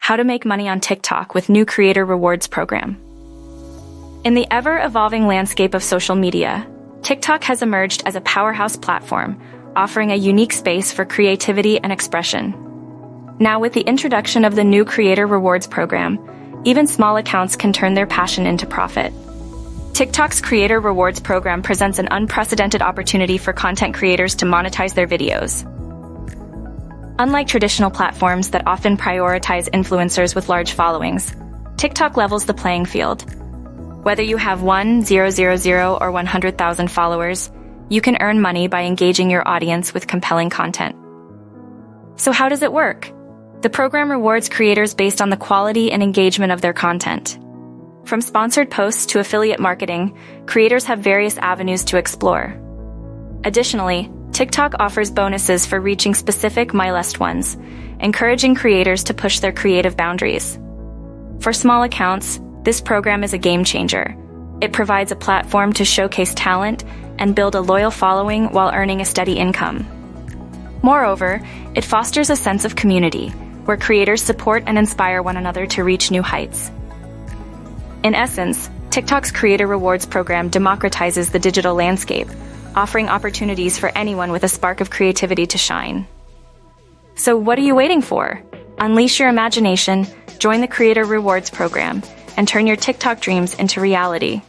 how to make money on TikTok with new creator rewards program. In the ever-evolving landscape of social media, TikTok has emerged as a powerhouse platform, offering a unique space for creativity and expression. Now, with the introduction of the new creator rewards program, even small accounts can turn their passion into profit. TikTok's creator rewards program presents an unprecedented opportunity for content creators to monetize their videos. Unlike traditional platforms that often prioritize influencers with large followings, TikTok levels the playing field. Whether you have 1,000 or 100,000 followers, you can earn money by engaging your audience with compelling content. So how does it work? The program rewards creators based on the quality and engagement of their content. From sponsored posts to affiliate marketing, creators have various avenues to explore. Additionally, TikTok offers bonuses for reaching specific milestone ones, encouraging creators to push their creative boundaries. For small accounts, this program is a game changer. It provides a platform to showcase talent and build a loyal following while earning a steady income. Moreover, it fosters a sense of community, where creators support and inspire one another to reach new heights. In essence, TikTok's Creator Rewards program democratizes the digital landscape, offering opportunities for anyone with a spark of creativity to shine. So what are you waiting for? Unleash your imagination, join the Creator Rewards program, and turn your TikTok dreams into reality.